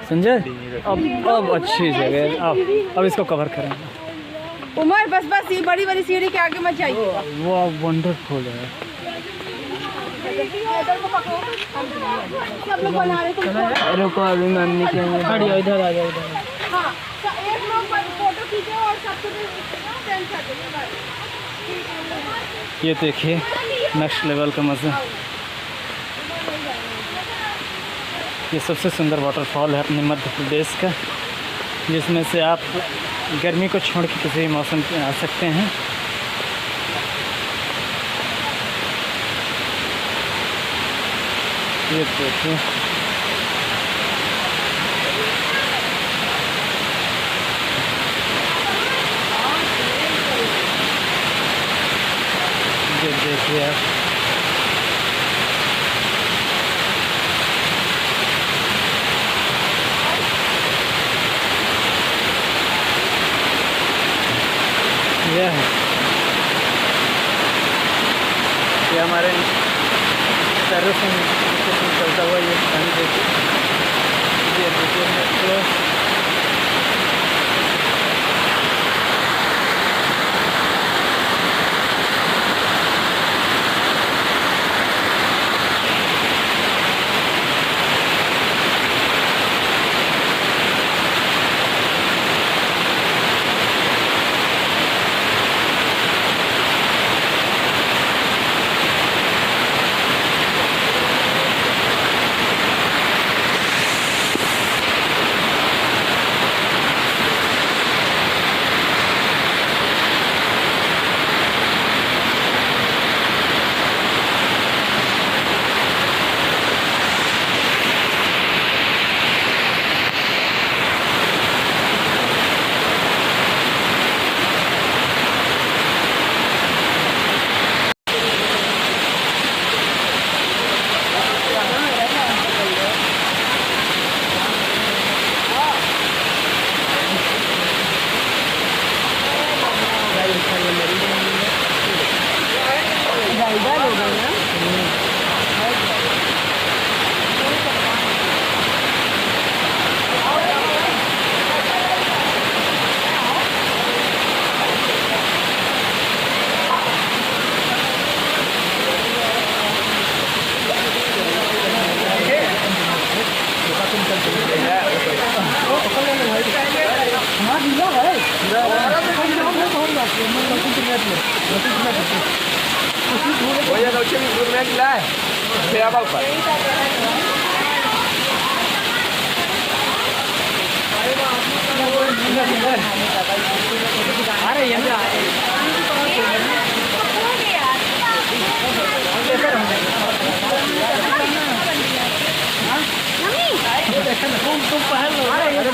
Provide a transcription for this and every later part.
संजय अब अच्छी जगह अब इसको कवर करेंगे। उमर बस ये बड़ी बड़ी सीढ़ी के आगे मत जाइए। वो वंडरफुल है। सब लोग बना रहे रुको अभी मम्मी के इधर आ जाओ इधर। हाँ, एक लोग फोटो खींचे और सबसे ये देखिए नेक्स्ट लेवल का मज़ा। ये सबसे सुंदर वाटरफॉल है अपने मध्य प्रदेश का, जिसमें से आप गर्मी को छोड़ के किसी भी मौसम में आ सकते हैं। ये देखिए आप ये हमारे पैरों से चलता हुआ ये पानी देखिए। ये देखिए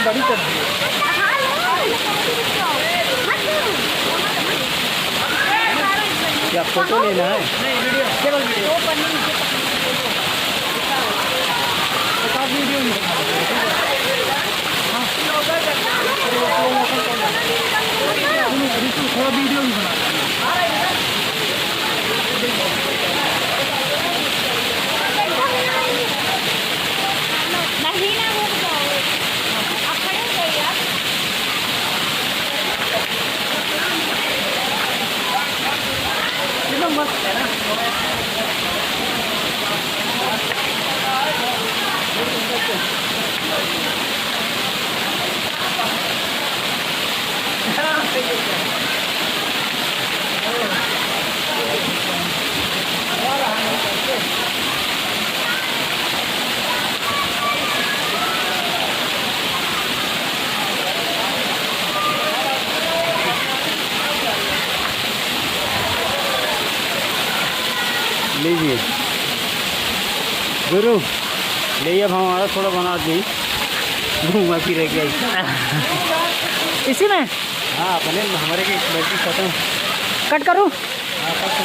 बड़ी कर क्या फोटो लेना है? नहीं वीडियो, केवल वीडियो। थोड़ा वीडियो भी बना मस्त है ना। लीजिए गुरु ले, अब हमारा थोड़ा बना दी घूमा फिर के इसी में। हाँ बने हमारे की खत्म कट करूँ। हाँ कट